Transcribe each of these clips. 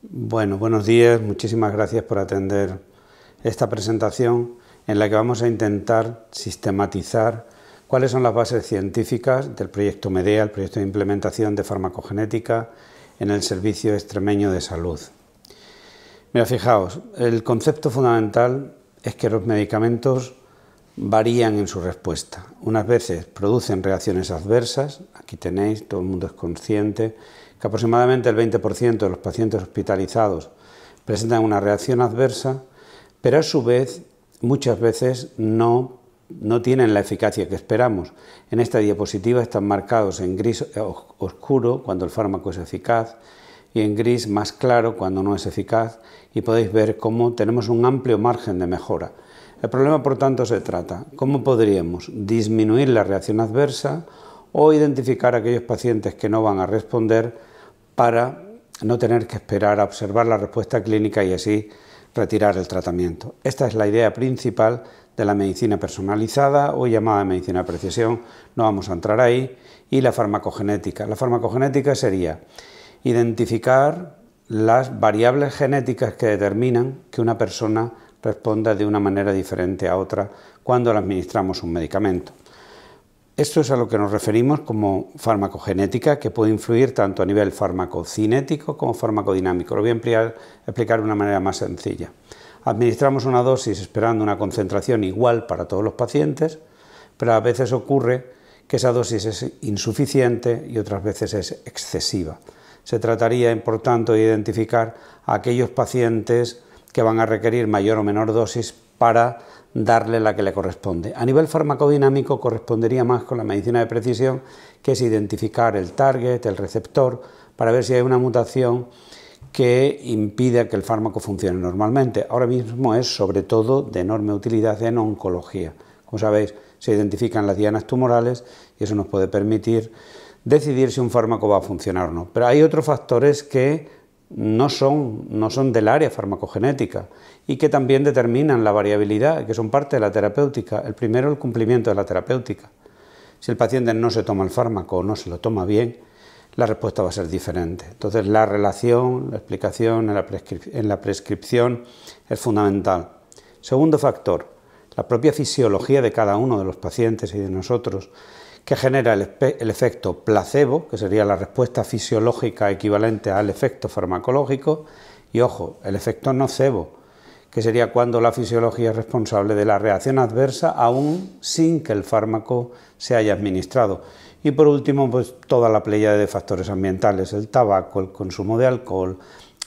Bueno, buenos días, muchísimas gracias por atender esta presentación en la que vamos a intentar sistematizar cuáles son las bases científicas del proyecto MEDEA, el proyecto de implementación de farmacogenética en el Servicio Extremeño de Salud. Mira, fijaos, el concepto fundamental es que los medicamentos varían en su respuesta. Unas veces producen reacciones adversas, aquí tenéis, todo el mundo es consciente que aproximadamente el 20% de los pacientes hospitalizados presentan una reacción adversa, pero a su vez muchas veces no tienen la eficacia que esperamos. En esta diapositiva están marcados en gris oscuro cuando el fármaco es eficaz y en gris más claro cuando no es eficaz, y podéis ver cómo tenemos un amplio margen de mejora. El problema, por tanto, se trata cómo podríamos disminuir la reacción adversa o identificar aquellos pacientes que no van a responder para no tener que esperar a observar la respuesta clínica y así retirar el tratamiento. Esta es la idea principal de la medicina personalizada o llamada medicina de precisión, no vamos a entrar ahí, y la farmacogenética. La farmacogenética sería identificar las variables genéticas que determinan que una persona responda de una manera diferente a otra cuando le administramos un medicamento. Esto es a lo que nos referimos como farmacogenética, que puede influir tanto a nivel farmacocinético como farmacodinámico. Lo voy a explicar de una manera más sencilla. Administramos una dosis esperando una concentración igual para todos los pacientes, pero a veces ocurre que esa dosis es insuficiente y otras veces es excesiva. Se trataría, por tanto, de identificar a aquellos pacientes que van a requerir mayor o menor dosis para darle la que le corresponde. A nivel farmacodinámico correspondería más con la medicina de precisión, que es identificar el target, el receptor, para ver si hay una mutación que impide que el fármaco funcione normalmente. Ahora mismo es sobre todo de enorme utilidad en oncología. Como sabéis, se identifican las dianas tumorales y eso nos puede permitir decidir si un fármaco va a funcionar o no. Pero hay otros factores que no son del área farmacogenética y que también determinan la variabilidad, que son parte de la terapéutica. El primero, el cumplimiento de la terapéutica. Si el paciente no se toma el fármaco o no se lo toma bien, la respuesta va a ser diferente. Entonces, la relación, la explicación en la prescripción es fundamental. Segundo factor, la propia fisiología de cada uno de los pacientes y de nosotros, que genera el efecto placebo, que sería la respuesta fisiológica equivalente al efecto farmacológico, y ojo, el efecto nocebo, que sería cuando la fisiología es responsable de la reacción adversa aún sin que el fármaco se haya administrado. Y por último, pues toda la pléyade de factores ambientales, el tabaco, el consumo de alcohol,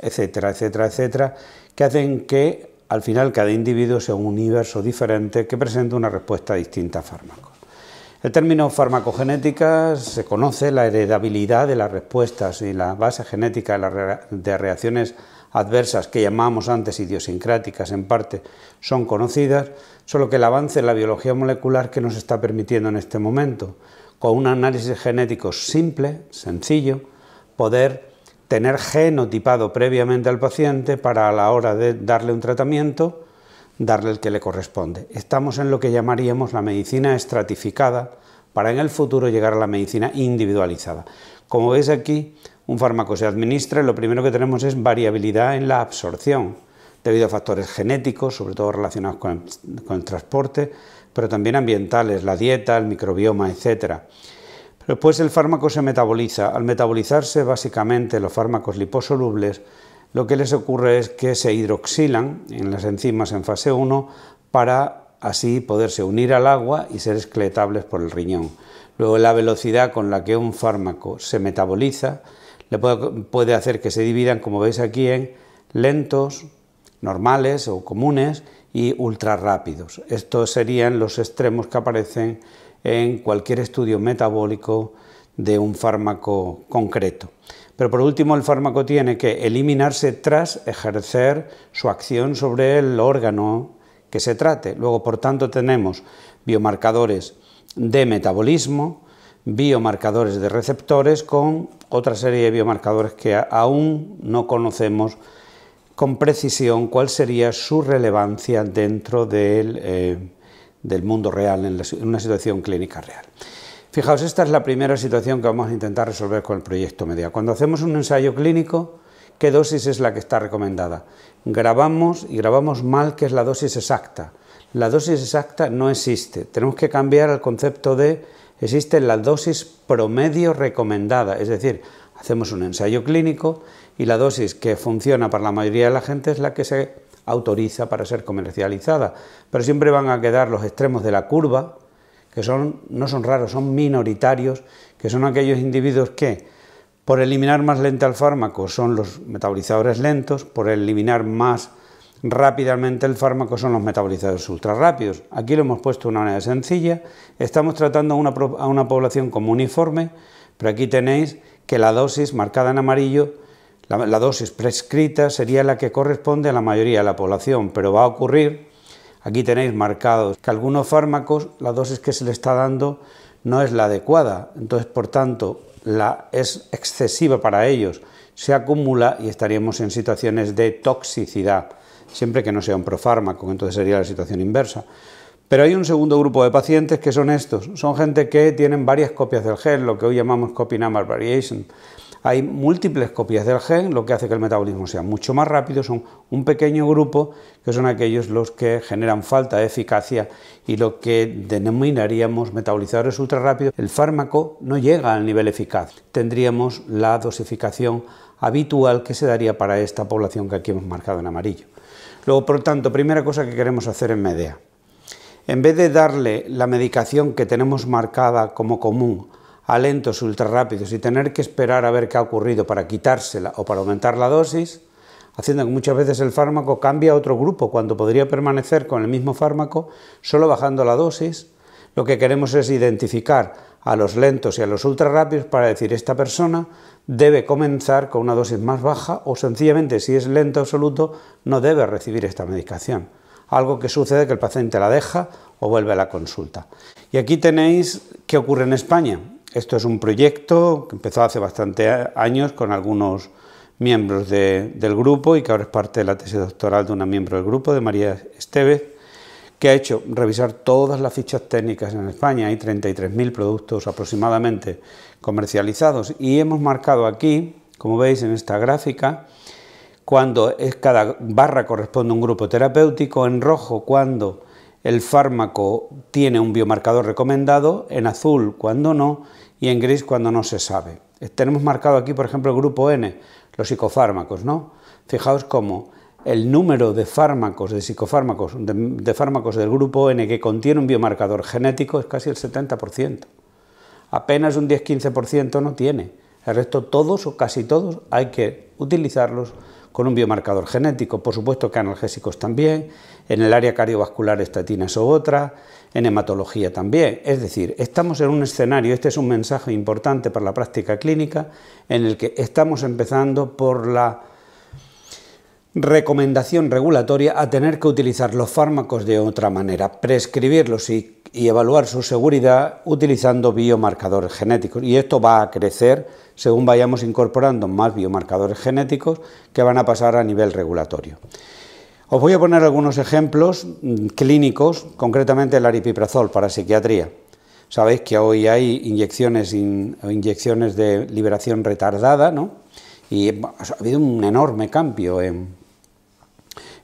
etcétera, etcétera, etcétera, que hacen que al final cada individuo sea un universo diferente que presente una respuesta distinta a fármacos. El término farmacogenética se conoce, la heredabilidad de las respuestas y la base genética de reacciones adversas que llamamos antes idiosincráticas en parte son conocidas, solo que el avance en la biología molecular que nos está permitiendo en este momento, con un análisis genético simple, sencillo, poder tener genotipado previamente al paciente para a la hora de darle un tratamiento, darle el que le corresponde. Estamos en lo que llamaríamos la medicina estratificada para en el futuro llegar a la medicina individualizada. Como veis aquí, un fármaco se administra y lo primero que tenemos es variabilidad en la absorción, debido a factores genéticos, sobre todo relacionados con el transporte, pero también ambientales, la dieta, el microbioma, etc. Pero después el fármaco se metaboliza. Al metabolizarse, básicamente, los fármacos liposolubles, lo que les ocurre es que se hidroxilan en las enzimas en fase 1 para así poderse unir al agua y ser excretables por el riñón. Luego la velocidad con la que un fármaco se metaboliza le puede hacer que se dividan, como veis aquí, en lentos, normales o comunes y ultra rápidos. Estos serían los extremos que aparecen en cualquier estudio metabólico de un fármaco concreto. Pero por último, el fármaco tiene que eliminarse tras ejercer su acción sobre el órgano que se trate. Luego, por tanto, tenemos biomarcadores de metabolismo, biomarcadores de receptores con otra serie de biomarcadores que aún no conocemos con precisión cuál sería su relevancia dentro del mundo real, en una situación clínica real. Fijaos, esta es la primera situación que vamos a intentar resolver con el proyecto MEDEA. Cuando hacemos un ensayo clínico, qué dosis es la que está recomendada. Grabamos y grabamos mal qué es la dosis exacta. La dosis exacta no existe. Tenemos que cambiar el concepto de existe la dosis promedio recomendada, es decir, hacemos un ensayo clínico y la dosis que funciona para la mayoría de la gente es la que se autoriza para ser comercializada, pero siempre van a quedar los extremos de la curva, que no son raros, son minoritarios, que son aquellos individuos que, por eliminar más lento el fármaco, son los metabolizadores lentos, por eliminar más rápidamente el fármaco son los metabolizadores ultra rápidos. Aquí lo hemos puesto de una manera sencilla, estamos tratando a una población como uniforme, pero aquí tenéis que la dosis marcada en amarillo, la dosis prescrita sería la que corresponde a la mayoría de la población, pero va a ocurrir, aquí tenéis marcados que algunos fármacos, la dosis que se le está dando no es la adecuada, entonces por tanto es excesiva para ellos, se acumula y estaríamos en situaciones de toxicidad, siempre que no sea un profármaco, entonces sería la situación inversa. Pero hay un segundo grupo de pacientes que son estos, son gente que tienen varias copias del gen, lo que hoy llamamos copy number variation. Hay múltiples copias del gen, lo que hace que el metabolismo sea mucho más rápido, son un pequeño grupo que son aquellos los que generan falta de eficacia y lo que denominaríamos metabolizadores ultra rápidos. El fármaco no llega al nivel eficaz, tendríamos la dosificación habitual que se daría para esta población que aquí hemos marcado en amarillo. Luego, por tanto, primera cosa que queremos hacer en MEDEA. En vez de darle la medicación que tenemos marcada como común a lentos ultra rápidos y tener que esperar a ver qué ha ocurrido para quitársela o para aumentar la dosis, haciendo que muchas veces el fármaco cambie a otro grupo cuando podría permanecer con el mismo fármaco, solo bajando la dosis, lo que queremos es identificar a los lentos y a los ultra rápidos para decir esta persona debe comenzar con una dosis más baja o sencillamente si es lento absoluto no debe recibir esta medicación. Algo que sucede que el paciente la deja o vuelve a la consulta. Y aquí tenéis qué ocurre en España. Esto es un proyecto que empezó hace bastantes años con algunos miembros del grupo y que ahora es parte de la tesis doctoral de una miembro del grupo, de María Estevez, que ha hecho revisar todas las fichas técnicas en España. Hay 33.000 productos aproximadamente comercializados y hemos marcado aquí, como veis en esta gráfica, cuando cada barra corresponde a un grupo terapéutico, en rojo cuando el fármaco tiene un biomarcador recomendado, en azul cuando no y en gris cuando no se sabe. Tenemos marcado aquí, por ejemplo, el grupo N, los psicofármacos, ¿no? Fijaos cómo el número de fármacos, de psicofármacos, de fármacos del grupo N que contiene un biomarcador genético es casi el 70%. Apenas un 10-15% no tiene. El resto, todos o casi todos, hay que utilizarlos con un biomarcador genético. Por supuesto que analgésicos también, en el área cardiovascular estatinas o otra, en hematología también. Es decir, estamos en un escenario, este es un mensaje importante para la práctica clínica, en el que estamos empezando por la recomendación regulatoria a tener que utilizar los fármacos de otra manera, prescribirlos y evaluar su seguridad utilizando biomarcadores genéticos. Y esto va a crecer según vayamos incorporando más biomarcadores genéticos que van a pasar a nivel regulatorio. Os voy a poner algunos ejemplos clínicos, concretamente el aripiprazol para psiquiatría. Sabéis que hoy hay inyecciones de liberación retardada, ¿no? Y ha habido un enorme cambio en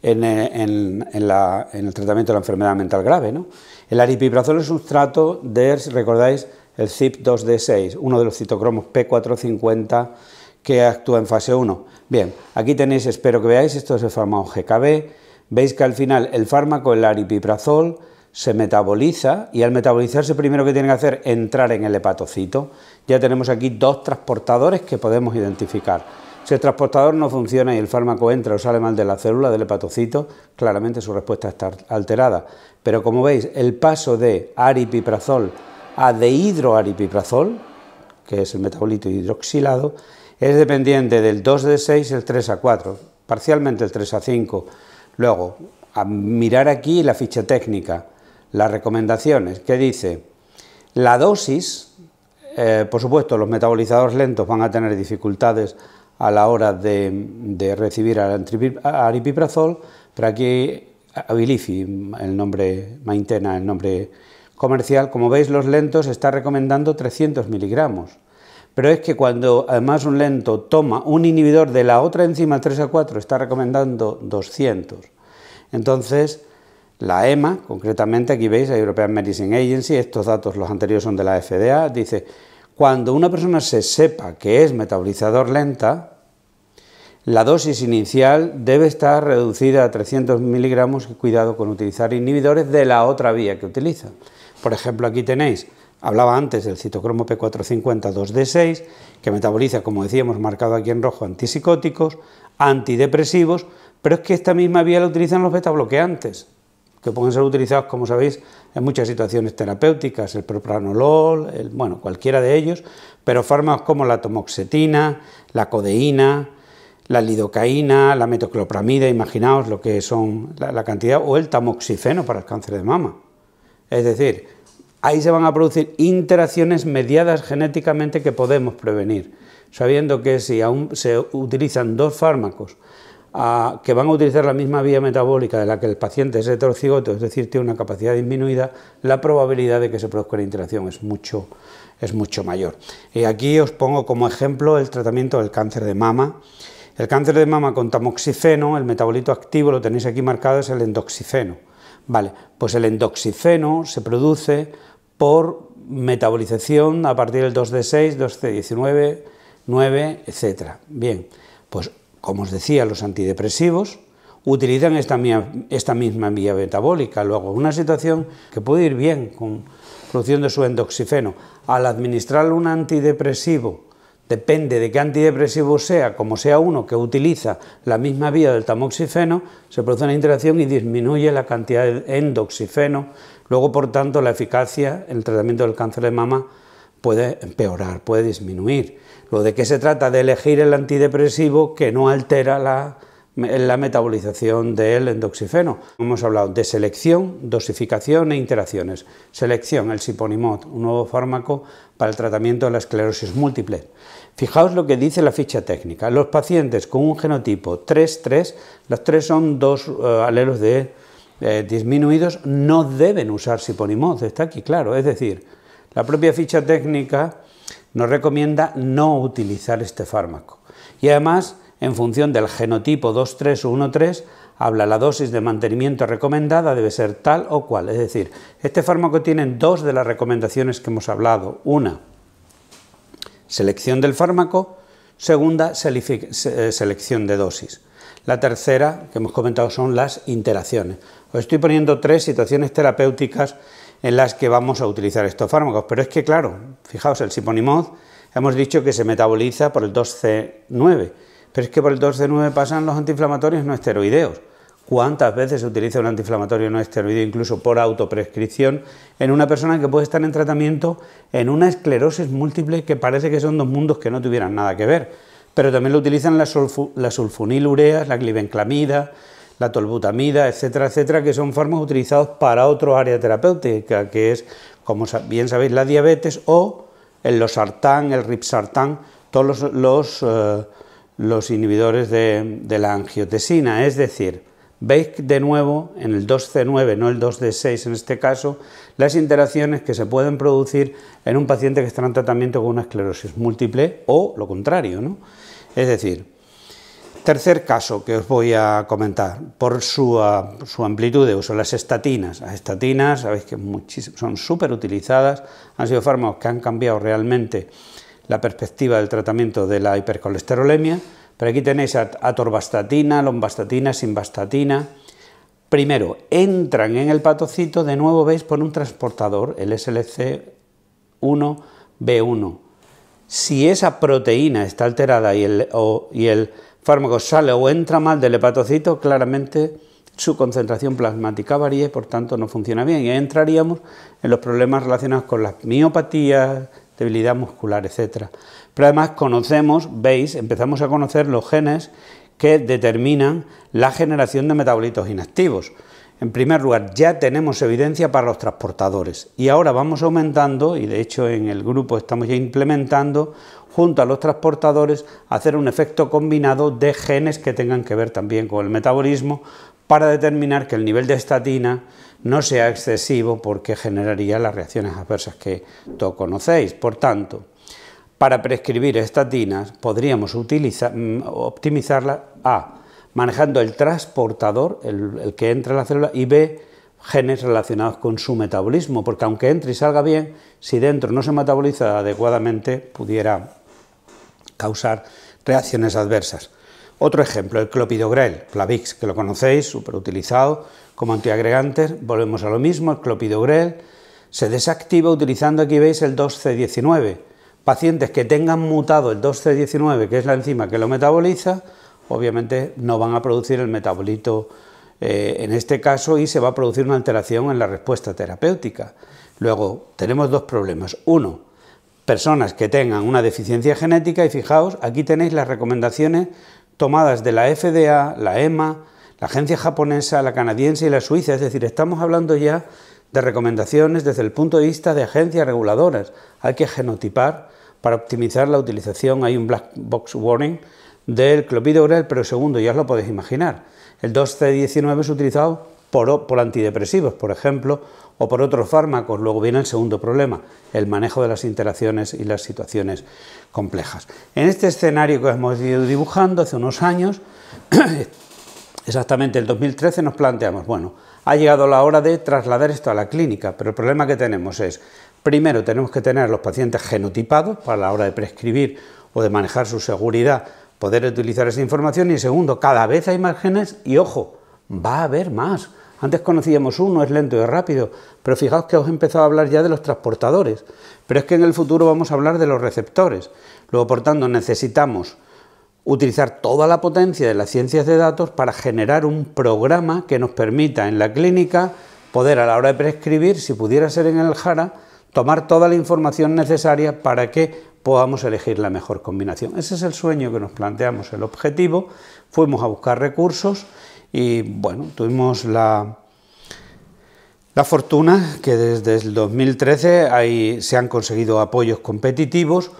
el tratamiento de la enfermedad mental grave, ¿no? El aripiprazol es un sustrato de, si recordáis, el CYP2D6, uno de los citocromos P450 que actúa en fase 1. Bien, aquí tenéis, espero que veáis, esto es el fármaco GKB, veis que al final el fármaco, el aripiprazol, se metaboliza y al metabolizarse primero que tiene que hacer es entrar en el hepatocito. Ya tenemos aquí dos transportadores que podemos identificar. Si el transportador no funciona y el fármaco entra o sale mal de la célula del hepatocito, claramente su respuesta está alterada. Pero como veis, el paso de aripiprazol a dehidroaripiprazol, que es el metabolito hidroxilado, es dependiente del 2D6 y el 3A4, parcialmente el 3A5. Luego, a mirar aquí la ficha técnica, las recomendaciones, que dice la dosis, por supuesto los metabolizadores lentos van a tener dificultades a la hora de recibir aripiprazol, pero aquí Abilify, el nombre Maintena, el nombre comercial, como veis los lentos está recomendando 300 miligramos, pero es que cuando además un lento toma un inhibidor de la otra enzima 3A4, está recomendando 200. Entonces, la EMA, concretamente, aquí veis, European Medicine Agency, estos datos, los anteriores son de la FDA, dice, cuando una persona se sepa que es metabolizador lenta, la dosis inicial debe estar reducida a 300 miligramos y cuidado con utilizar inhibidores de la otra vía que utiliza. Por ejemplo, aquí tenéis, hablaba antes del citocromo P450 2D6, que metaboliza, como decíamos, marcado aquí en rojo, antipsicóticos, antidepresivos, pero es que esta misma vía la utilizan los betabloqueantes, que pueden ser utilizados, como sabéis, en muchas situaciones terapéuticas, el propranolol, bueno, cualquiera de ellos, pero fármacos como la tamoxetina, la codeína, la lidocaína, la metoclopramida, imaginaos lo que son la cantidad, o el tamoxifeno para el cáncer de mama. Es decir, ahí se van a producir interacciones mediadas genéticamente que podemos prevenir, sabiendo que si aún se utilizan dos fármacos que van a utilizar la misma vía metabólica de la que el paciente es heterocigoto, es decir, tiene una capacidad disminuida, la probabilidad de que se produzca una interacción es mucho mayor. Y aquí os pongo como ejemplo el tratamiento del cáncer de mama. El cáncer de mama con tamoxifeno, el metabolito activo, lo tenéis aquí marcado, es el endoxifeno. Vale, pues el endoxifeno se produce por metabolización a partir del 2D6, 2C19, 9, etc. Bien, pues como os decía, los antidepresivos utilizan esta misma vía metabólica. Luego, una situación que puede ir bien con producción de su endoxifeno, al administrar un antidepresivo, depende de qué antidepresivo sea, como sea uno que utiliza la misma vía del tamoxifeno, se produce una interacción y disminuye la cantidad de endoxifeno. Luego, por tanto, la eficacia en el tratamiento del cáncer de mama puede empeorar, puede disminuir. Lo de qué se trata de elegir el antidepresivo que no altera la metabolización del endoxifeno. Hemos hablado de selección, dosificación e interacciones. Selección, el siponimod, un nuevo fármaco para el tratamiento de la esclerosis múltiple. Fijaos lo que dice la ficha técnica. Los pacientes con un genotipo 3-3, los 3 son dos alelos disminuidos, no deben usar siponimod, está aquí claro. Es decir, la propia ficha técnica nos recomienda no utilizar este fármaco. Y además, en función del genotipo 2-3 o 1-3, habla la dosis de mantenimiento recomendada debe ser tal o cual. Es decir, este fármaco tiene dos de las recomendaciones que hemos hablado. Una, selección del fármaco. Segunda, selección de dosis. La tercera, que hemos comentado, son las interacciones. Os estoy poniendo 3 situaciones terapéuticas en las que vamos a utilizar estos fármacos. Pero es que, claro, fijaos, el siponimod hemos dicho que se metaboliza por el 2C9. Pero es que por el 2C9 pasan los antiinflamatorios no esteroideos. ¿Cuántas veces se utiliza un antiinflamatorio no esteroideo, incluso por autoprescripción, en una persona que puede estar en tratamiento en una esclerosis múltiple que parece que son dos mundos que no tuvieran nada que ver? Pero también lo utilizan las sulfonilureas, la glibenclamida, la tolbutamida, etcétera, etcétera, que son fármacos utilizados para otro área terapéutica, que es, como bien sabéis, la diabetes, o el losartán, el ripsartán, todos los inhibidores de la angiotensina. Es decir, veis de nuevo en el 2C9, no el 2D6 en este caso, las interacciones que se pueden producir en un paciente que está en tratamiento con una esclerosis múltiple o lo contrario, ¿no? Es decir, tercer caso que os voy a comentar, por su amplitud de uso, las estatinas. Las estatinas, sabéis que son súper utilizadas, han sido fármacos que han cambiado realmente la perspectiva del tratamiento de la hipercolesterolemia, pero aquí tenéis atorvastatina, lomvastatina, simvastatina. Primero, entran en el hepatocito, de nuevo veis por un transportador, el SLC1B1. Si esa proteína está alterada y el fármaco sale o entra mal del hepatocito, claramente su concentración plasmática varía y por tanto no funciona bien. Y ahí entraríamos en los problemas relacionados con las miopatías, debilidad muscular, etc. Pero además empezamos a conocer los genes que determinan la generación de metabolitos inactivos. En primer lugar, ya tenemos evidencia para los transportadores y ahora vamos aumentando, y de hecho en el grupo estamos ya implementando, junto a los transportadores, hacer un efecto combinado de genes que tengan que ver también con el metabolismo para determinar que el nivel de estatina no sea excesivo porque generaría las reacciones adversas que todos conocéis. Por tanto, Para prescribir estatinas podríamos optimizarla A, manejando el transportador, el que entra en la célula, y B, genes relacionados con su metabolismo, porque aunque entre y salga bien, si dentro no se metaboliza adecuadamente, pudiera causar reacciones adversas. Otro ejemplo, el clopidogrel, Plavix, que lo conocéis, súper utilizado como antiagregante. Volvemos a lo mismo, el clopidogrel se desactiva utilizando, aquí veis, el 2C19. Pacientes que tengan mutado el 2C19, que es la enzima que lo metaboliza, obviamente no van a producir el metabolito en este caso, y se va a producir una alteración en la respuesta terapéutica. Luego tenemos dos problemas. Uno, personas que tengan una deficiencia genética, y fijaos, aquí tenéis las recomendaciones tomadas de la FDA, la EMA, la agencia japonesa, la canadiense y la suiza, es decir, estamos hablando ya de recomendaciones desde el punto de vista de agencias reguladoras. Hay que genotipar para optimizar la utilización, hay un black box warning del clopidogrel, pero segundo, ya os lo podéis imaginar, el 2C19 es utilizado por antidepresivos, por ejemplo, o por otros fármacos. Luego viene el segundo problema, el manejo de las interacciones y las situaciones complejas. En este escenario que hemos ido dibujando hace unos años, exactamente en 2013 nos planteamos, bueno, ha llegado la hora de trasladar esto a la clínica, pero el problema que tenemos es, primero tenemos que tener a los pacientes genotipados para la hora de prescribir o de manejar su seguridad, poder utilizar esa información, y segundo, cada vez hay más genes y ojo, va a haber más. Antes conocíamos uno, es lento y rápido, pero fijaos que os he empezado a hablar ya de los transportadores, pero es que en el futuro vamos a hablar de los receptores. Luego, por tanto, necesitamos utilizar toda la potencia de las ciencias de datos para generar un programa que nos permita en la clínica poder, a la hora de prescribir, si pudiera ser en el JARA, tomar toda la información necesaria para que podamos elegir la mejor combinación. Ese es el sueño que nos planteamos, el objetivo. Fuimos a buscar recursos y bueno, tuvimos la fortuna que desde el 2013 se han conseguido apoyos competitivos,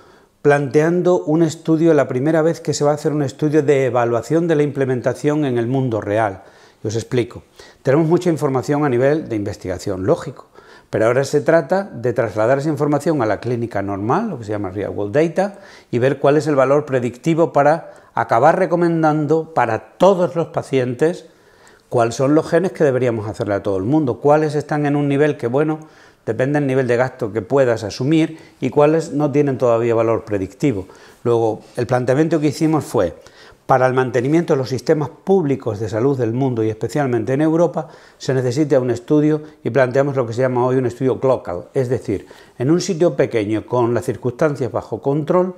planteando un estudio, la primera vez que se va a hacer un estudio de evaluación de la implementación en el mundo real. Y os explico. Tenemos mucha información a nivel de investigación, lógico, pero ahora se trata de trasladar esa información a la clínica normal, lo que se llama Real World Data, y ver cuál es el valor predictivo para acabar recomendando para todos los pacientes cuáles son los genes que deberíamos hacerle a todo el mundo, cuáles están en un nivel que, bueno, depende del nivel de gasto que puedas asumir y cuáles no tienen todavía valor predictivo. Luego, el planteamiento que hicimos fue, para el mantenimiento de los sistemas públicos de salud del mundo y especialmente en Europa, se necesita un estudio y planteamos lo que se llama hoy un estudio local, es decir, en un sitio pequeño con las circunstancias bajo control,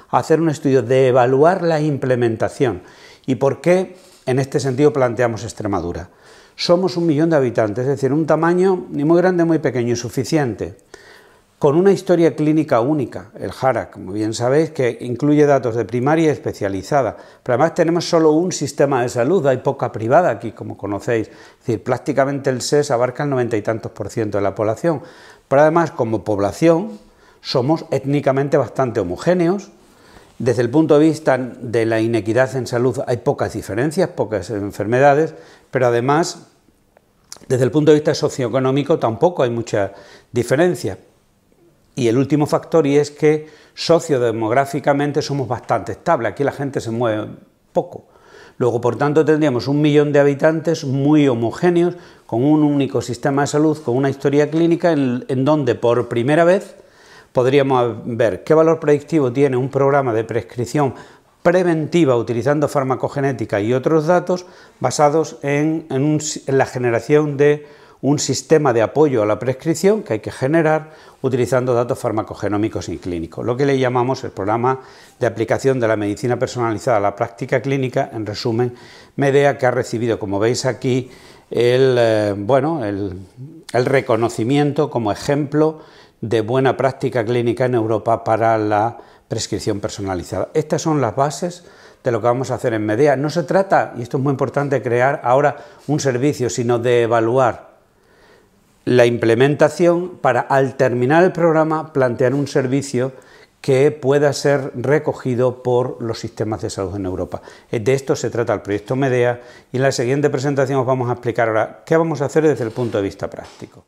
hacer un estudio de evaluar la implementación. ¿Y por qué en este sentido planteamos Extremadura? Somos 1 millón de habitantes, es decir, un tamaño ni muy grande ni muy pequeño, suficiente, con una historia clínica única, el JARA, como bien sabéis, que incluye datos de primaria y especializada, pero además tenemos solo un sistema de salud, hay poca privada aquí, como conocéis, es decir, prácticamente el SES abarca el 90 y tantos % de la población, pero además como población somos étnicamente bastante homogéneos. Desde el punto de vista de la inequidad en salud hay pocas diferencias, pocas enfermedades, pero además desde el punto de vista socioeconómico tampoco hay mucha diferencia. Y el último factor, y es que sociodemográficamente somos bastante estables, aquí la gente se mueve poco. Luego, por tanto, tendríamos 1 millón de habitantes muy homogéneos, con un único sistema de salud, con una historia clínica en donde por primera vez podríamos ver qué valor predictivo tiene un programa de prescripción preventiva utilizando farmacogenética y otros datos basados en la generación de un sistema de apoyo a la prescripción que hay que generar utilizando datos farmacogenómicos y clínicos, lo que le llamamos el programa de aplicación de la medicina personalizada a la práctica clínica, en resumen, MEDEA, que ha recibido, como veis aquí, el reconocimiento como ejemplo de buena práctica clínica en Europa para la prescripción personalizada. Estas son las bases de lo que vamos a hacer en MEDEA. No se trata, y esto es muy importante, de crear ahora un servicio, sino de evaluar la implementación para, al terminar el programa, plantear un servicio que pueda ser recogido por los sistemas de salud en Europa. De esto se trata el proyecto MEDEA y en la siguiente presentación os vamos a explicar ahora qué vamos a hacer desde el punto de vista práctico.